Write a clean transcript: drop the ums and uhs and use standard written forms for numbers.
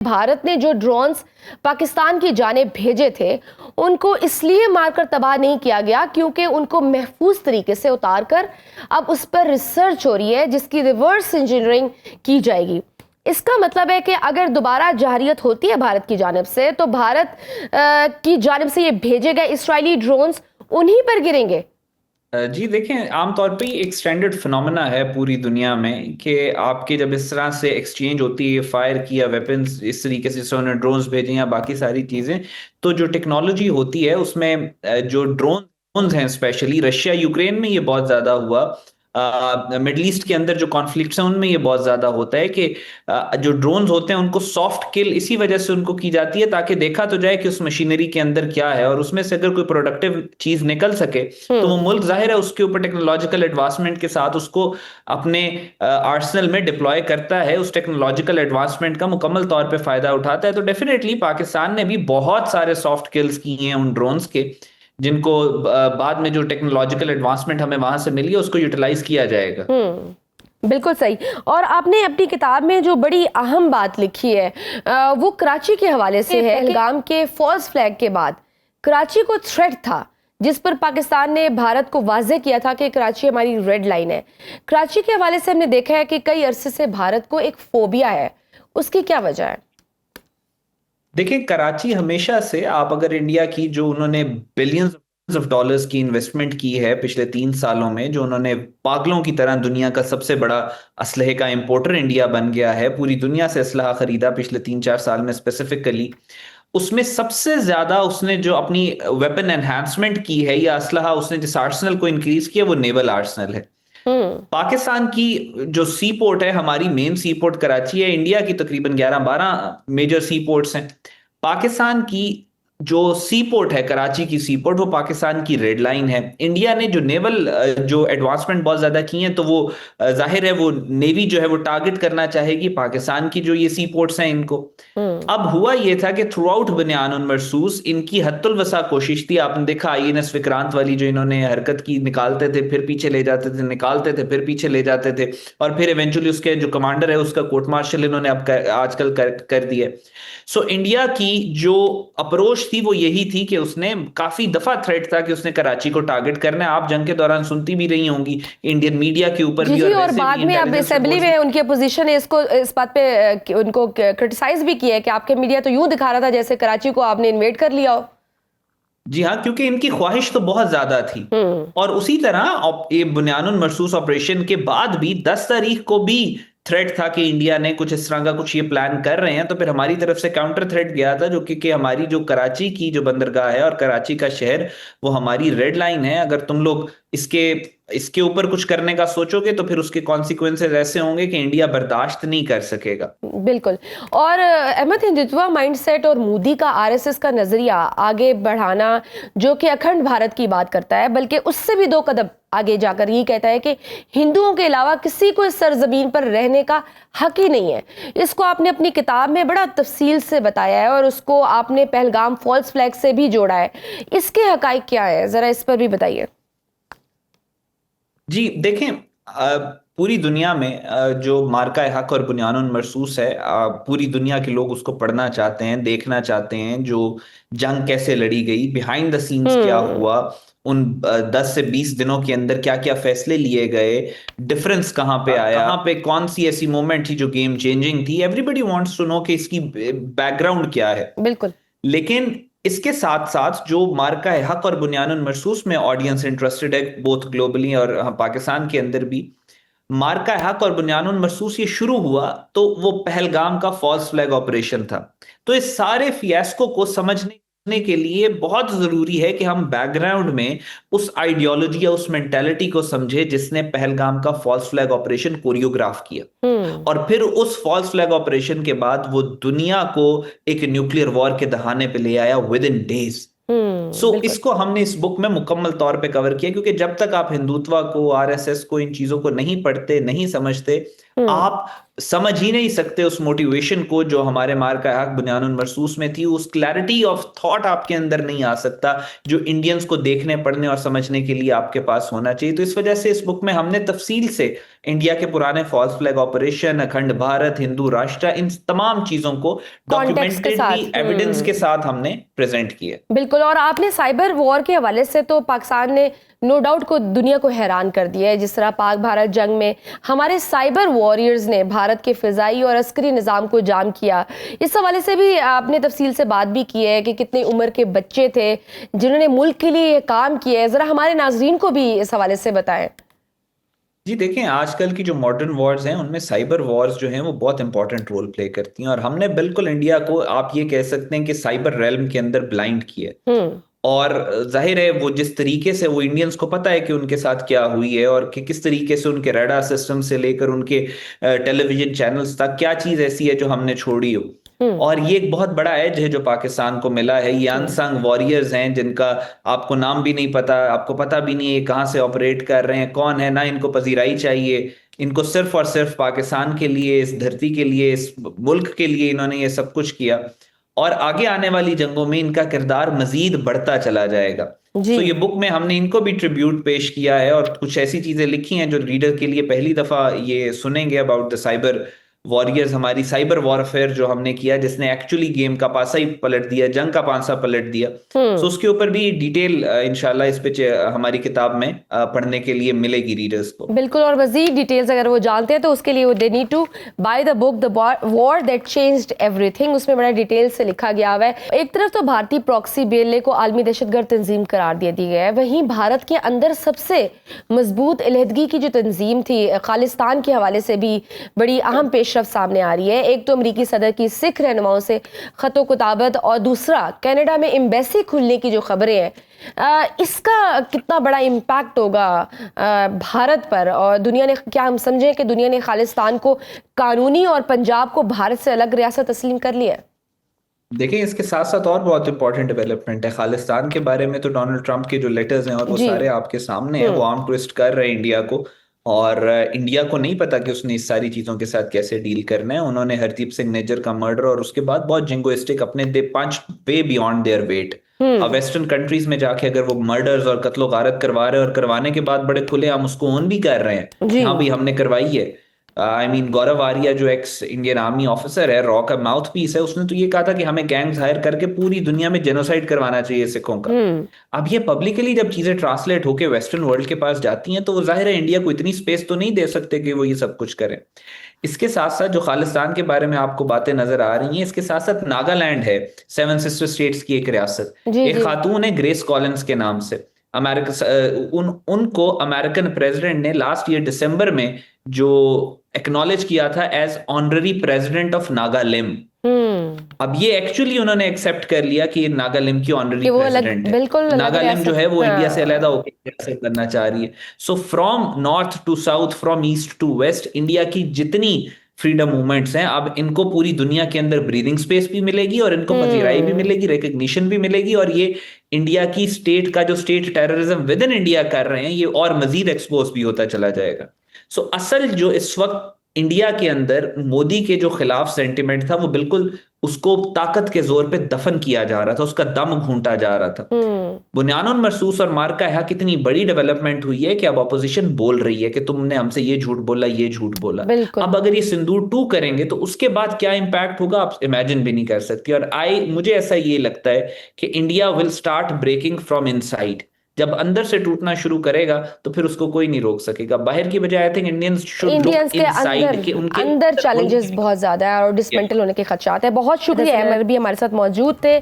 भारत ने जो ड्रोन्स पाकिस्तान की जानिब भेजे थे उनको इसलिए मारकर तबाह नहीं किया गया क्योंकि उनको महफूज तरीके से उतार कर अब उस पर रिसर्च हो रही है जिसकी रिवर्स इंजीनियरिंग की जाएगी। इसका मतलब है कि अगर दोबारा जहरियत होती है भारत की जानिब से तो भारत की जानिब से ये भेजे गए इसराइली ड्रोन्स उन्हीं पर गिरेंगे। जी देखें, आमतौर पे एक स्टैंडर्ड फिनोमेना है पूरी दुनिया में कि आपके जब इस तरह से एक्सचेंज होती है, फायर किया वेपन्स इस तरीके से उन्होंने ड्रोन्स भेजे या बाकी सारी चीजें, तो जो टेक्नोलॉजी होती है उसमें जो ड्रोन्स हैं, स्पेशली रशिया यूक्रेन में ये बहुत ज्यादा हुआ। मिडल ईस्ट के अंदर जो कॉन्फ्लिक्ट्स हैं उनमें ये बहुत ज्यादा होता है कि जो ड्रोन्स होते हैं उनको सॉफ्ट किल इसी वजह से उनको की जाती है ताकि देखा तो जाए कि उस मशीनरी के अंदर क्या है, और उसमें से अगर कोई प्रोडक्टिव चीज निकल सके तो वो मुल्क जाहिर है उसके ऊपर टेक्नोलॉजिकल एडवांसमेंट के साथ उसको अपने आर्सेनल में डिप्लॉय करता है, उस टेक्नोलॉजिकल एडवांसमेंट का मुकम्मल तौर पे फायदा उठाता है। तो डेफिनेटली पाकिस्तान ने भी बहुत सारे सॉफ्ट किल्स किए हैं उन ड्रोन्स के, जिनको बाद में जो टेक्नोलॉजिकल एडवांसमेंट हमें वहां से मिली है उसको यूटिलाइज किया जाएगा। बिल्कुल सही। और आपने अपनी किताब में जो बड़ी अहम बात लिखी है वो कराची के हवाले से है। पहलगाम के फॉल्स फ्लैग के बाद कराची को थ्रेट था जिस पर पाकिस्तान ने भारत को वाज़ेह किया था कि कराची हमारी रेड लाइन है। कराची के हवाले से हमने देखा है कि कई अरसे से भारत को एक फोबिया है, उसकी क्या वजह है? देखिए, कराची हमेशा से, आप अगर इंडिया की जो उन्होंने बिलियंस ऑफ डॉलर्स की इन्वेस्टमेंट की है पिछले 3 सालों में, जो उन्होंने पागलों की तरह दुनिया का सबसे बड़ा असलहे का इंपोर्टर इंडिया बन गया है, पूरी दुनिया से असलहा खरीदा पिछले 3-4 साल में स्पेसिफिकली, उसमें सबसे ज्यादा उसने जो अपनी वेपन एनहांसमेंट की है या असलहा उसने जिस आर्सनल को इंक्रीज किया वो नेवल आर्सनल है। पाकिस्तान की जो सी पोर्ट है, हमारी मेन सी पोर्ट कराची है, इंडिया की तकरीबन 11-12 मेजर सी पोर्ट्स हैं। पाकिस्तान की जो सी पोर्ट है, कराची की सी पोर्ट, वो पाकिस्तान की रेड लाइन है। इंडिया ने जो नेवल जो एडवांसमेंट बहुत ज्यादा की है, तो वो जाहिर है वो नेवी जो है वो टारगेट करना चाहेगी पाकिस्तान की जो ये सी पोर्ट्स हैं इनको। अब हुआ ये था कि थ्रू आउट बनियान मरसूस इनकी हत्तुल वसा कोशिश थी। आपने देखा आईएनएस विक्रांत वाली जो इन्होंने हरकत की, निकालते थे फिर पीछे ले जाते थे, निकालते थे फिर पीछे ले जाते थे, और फिर इवेंचुअली उसके जो कमांडर है उसका कोर्ट मार्शल इन्होंने अब आजकल कर दिया। सो इंडिया की जो अप्रोच थी वो यही थी कि उसने काफी दफा थ्रेट था कि उसने कराची को टारगेट करना है। आप जंग के दौरान सुनती भी रही होंगी इंडियन मीडिया के ऊपर जी भी, जी, और और बाद में अब असेंबली में उनकी अपोजिशन ने इसको इस बात पे उनको क्रिटिसाइज भी किया है कि आपके मीडिया तो यूं दिखा रहा था जैसे कराची को आपने इन्वेड कर लिया हो। जी हाँ, क्योंकि इनकी ख्वाहिश तो बहुत ज्यादा थी। और उसी तरह ये बुनियानुल मरसूस ऑपरेशन के बाद भी 10 तारीख को भी थ्रेट था कि इंडिया ने कुछ इस तरह का कुछ ये प्लान कर रहे हैं, तो फिर हमारी तरफ से काउंटर थ्रेट गया था, जो कि हमारी जो कराची की जो बंदरगाह है और कराची का शहर वो हमारी रेड लाइन है। अगर तुम लोग इसके इसके ऊपर कुछ करने का सोचोगे तो फिर उसके कॉन्सिक्वेंसेस ऐसे होंगे कि इंडिया बर्दाश्त नहीं कर सकेगा। बिल्कुल। और अहमद, हिंदुत्व माइंडसेट और मोदी का आरएसएस का नजरिया आगे बढ़ाना जो कि अखंड भारत की बात करता है, बल्कि उससे भी 2 कदम आगे जाकर ये कहता है कि हिंदुओं के अलावा किसी को इस सरजमीन पर रहने का हक ही नहीं है। इसको आपने अपनी किताब में बड़ा तफसील से बताया है और उसको आपने पहलगाम फॉल्स फ्लैग से भी जोड़ा है। इसके हकाइक क्या है, जरा इस पर भी बताइए। जी देखें, पूरी दुनिया में जो मार्का हक और बुनियानुल मरसूस है, पूरी दुनिया के लोग उसको पढ़ना चाहते हैं, देखना चाहते हैं, जो जंग कैसे लड़ी गई, बिहाइंड द सीन्स क्या हुआ, उन 10 से 20 दिनों के अंदर क्या क्या फैसले लिए गए, डिफरेंस कहाँ पे आया, कहाँ पे कौन सी ऐसी मोमेंट थी जो गेम चेंजिंग थी। एवरीबडी वांट्स टू नो कि इसकी बैकग्राउंड क्या है। बिल्कुल। लेकिन इसके साथ साथ जो मार्का है हक और बुनियानुल मरसूस में ऑडियंस इंटरेस्टेड है, बोथ ग्लोबली और पाकिस्तान के अंदर भी, मार्का हक और बुनियानुल मरसूस ये शुरू हुआ तो वो पहलगाम का फॉल्स फ्लैग ऑपरेशन था। तो इस सारे फियास्को को समझने के लिए बहुत जरूरी है कि हम बैकग्राउंड में उस आइडियोलॉजी या उस मेंटेलिटी को समझे जिसने पहलगाम का फॉल्स फ्लैग ऑपरेशन कोरियोग्राफ किया, और फिर उस फॉल्स फ्लैग ऑपरेशन के बाद वो दुनिया को एक न्यूक्लियर वॉर के दहाने पे ले आया विद इन डेज। सो बिल्कुल। इसको हमने इस बुक में मुकम्मल तौर पे कवर किया, क्योंकि जब तक आप हिंदुत्व को, आरएसएस को, इन चीजों को नहीं पढ़ते, नहीं समझते, आप समझ ही नहीं सकते उस मोटिवेशन को जो हमारे मार्का हक बुनियानुल मरसूस में थी। उस क्लैरिटी ऑफ थॉट आपके अंदर नहीं आ सकता जो इंडियंस को देखने, पढ़ने और समझने के लिए आपके पास होना चाहिए। तो इस वजह से इस बुक में हमने तफसील से इंडिया के पुराने फॉल्स फ्लैग ऑपरेशन, अखंड भारत, हिंदू राष्ट्र, इन तमाम चीजों को कॉन्टेक्स्ट के साथ डॉक्यूमेंटेडली, एविडेंस के साथ हमने प्रेजेंट किया। बिल्कुल। और आपने साइबर वॉर के हवाले से तो पाकिस्तान ने नो डाउट को दुनिया को हैरान कर दिया है। जिस तरह पाक भारत जंग में हमारे साइबर वॉरियर्स ने भारत के फिजाई और अस्करी निज़ाम को जाम किया, इस हवाले से भी आपने तफसील से बात भी की है कि कितनी उम्र के बच्चे थे जिन्होंने मुल्क के लिए ये काम किया है। ज़रा हमारे नाजरीन को भी इस हवाले से बताएं। जी देखें, आजकल की जो मॉडर्न वॉर्स हैं उनमें साइबर वॉर्स जो हैं वो बहुत इंपॉर्टेंट रोल प्ले करती हैं, और हमने बिल्कुल इंडिया को, आप ये कह सकते हैं कि साइबर रेल्म के अंदर ब्लाइंड किया। और जाहिर है वो जिस तरीके से, वो इंडियंस को पता है कि उनके साथ क्या हुई है, और कि किस तरीके से उनके रडार सिस्टम से लेकर उनके टेलीविजन चैनल्स तक क्या चीज ऐसी है जो हमने छोड़ी हो। और ये एक बहुत बड़ा एज है जो पाकिस्तान को मिला है। ये अनसंग वॉरियर्स हैं जिनका आपको नाम भी नहीं पता, आपको पता भी नहीं है कहाँ से ऑपरेट कर रहे हैं, कौन है, ना इनको पजीराई चाहिए। इनको सिर्फ और सिर्फ पाकिस्तान के लिए, इस धरती के लिए, इस मुल्क के लिए इन्होंने ये सब कुछ किया, और आगे आने वाली जंगों में इनका किरदार मजीद बढ़ता चला जाएगा। तो ये बुक में हमने इनको भी ट्रिब्यूट पेश किया है, और कुछ ऐसी चीजें लिखी हैं जो रीडर के लिए पहली दफा ये सुनेंगे अबाउट द साइबर वॉरियर्स, हमारी साइबर वॉरफेयर जो हमने किया, जिसने एक्चुअली गेम का पासा ही पलट दिया, जंग का पासा पलट दिया। तो उसके ऊपर भी डिटेल इंशाल्लाह इस पे हमारी किताब में पढ़ने के लिए मिलेगी रीडर्स को। बिल्कुल। और मजीद डिटेल्स अगर वो जानते हैं तो उसके लिए वो they need to buy the book the war that changed everything. उसमें बड़ा डिटेल से लिखा गया हुआ है। एक तरफ तो भारतीय प्रॉक्सी बेले को आलमी दहशतगर्द तंजीम करार दे दी गया है, वहीं भारत के अंदर सबसे मजबूत अलहदगी की जो तंजीम थी खालिस्तान के हवाले से भी बड़ी अहम पेशरफ सामने आ रही है। एक तो अमरीकी सदर की सिख रहनुमाओं से खतो कुताबत, और दूसरा कनाडा में एम्बेसी खुलने की जो खबरें हैं, इसका कितना बड़ा इम्पैक्ट होगा भारत पर, और दुनिया ने, क्या हम समझें कि दुनिया ने खालिस्तान को कानूनी और पंजाब को भारत से अलग रियासत तस्लीम कर लिया है? देखिए, इसके साथ साथ और बहुत इंपॉर्टेंट डेवलपमेंट है खालिस्तान के बारे में। तो डोनाल्ड ट्रंप के जो लेटर्स हैं और वो सारे आपके सामने हैं, वो आर्म ट्विस्ट कर रहे हैं इंडिया को, और इंडिया को नहीं पता कि उसने इस सारी चीजों के साथ कैसे डील करना है। उन्होंने हरदीप सिंह निज्जर का मर्डर और उसके बाद बहुत जिंगोइस्टिक, अपने दे पंच वे बियॉन्ड देयर वेट। अब वेस्टर्न कंट्रीज में जाके अगर वो मर्डर्स और कत्लो गारत करवा रहे हैं, और करवाने के बाद बड़े खुलेआम उसको ओन भी कर रहे हैं, हाँ भाई हमने करवाई है। आई मीन गौरव आर्या जो एक्स इंडियन आर्मी ऑफिसर है, रॉ का माउथ पीस है, उसने तो ये कहा था कि हमें गैंग्स हायर करके पूरी दुनिया में जेनोसाइड करवाना चाहिए सिखों का। अब ये पब्लिकली जब चीजें ट्रांसलेट होके वेस्टर्न वर्ल्ड के पास जाती हैं, तो वो जाहिर है इंडिया को इतनी स्पेस तो नहीं दे सकते कि वो ये सब कुछ करें। इसके साथ साथ जो खालिस्तान के बारे में आपको बातें नजर आ रही हैं, इसके साथ साथ नागालैंड है, सेवन सिस्टर स्टेट्स की एक रियासत। एक खातून है ग्रेस कॉलिंस के नाम से, अमेरिका, उनको अमेरिकन प्रेसिडेंट ने लास्ट ईयर दिसंबर में जो एक्नॉलेज किया था as honorary president of Nagalim. अब ये एक्चुअली उन्होंने एक्सेप्ट कर लिया कि नागालिम की ऑनररी प्रेसिडेंट है। नागालिम जो है वो इंडिया से अलग होकर करना चाह रही है। So from north to south, from east to west, India की जितनी फ्रीडम मूवमेंट्स हैं, अब इनको पूरी दुनिया के अंदर ब्रीदिंग स्पेस भी मिलेगी, और इनको पजीराई भी मिलेगी, रिकग्निशन भी मिलेगी, और ये इंडिया की स्टेट का जो state terrorism with in India कर रहे हैं, ये और मजीद एक्सपोज भी होता चला जाएगा। सो असल जो इस वक्त इंडिया के अंदर मोदी के जो खिलाफ सेंटिमेंट था, वो बिल्कुल उसको ताकत के जोर पे दफन किया जा रहा था, उसका दम घूंटा जा रहा था। बुनियानुल मरसूस और मार्का हक इतनी बड़ी डेवलपमेंट हुई है कि अब ऑपोजिशन बोल रही है कि तुमने हमसे ये झूठ बोला, ये झूठ बोला। अब अगर ये सिंदूर 2 करेंगे तो उसके बाद क्या इंपैक्ट होगा आप इमेजिन भी नहीं कर सकती। और मुझे ऐसा ये लगता है कि India will start breaking from inside. जब अंदर से टूटना शुरू करेगा तो फिर उसको कोई नहीं रोक सकेगा। बाहर की बजाय आई थिंक इंडियंस के अंदर चैलेंजेस बहुत ज्यादा है और डिसमेंटल होने के खदशात है। बहुत शुक्रिया, अहमद भी हमारे साथ मौजूद थे।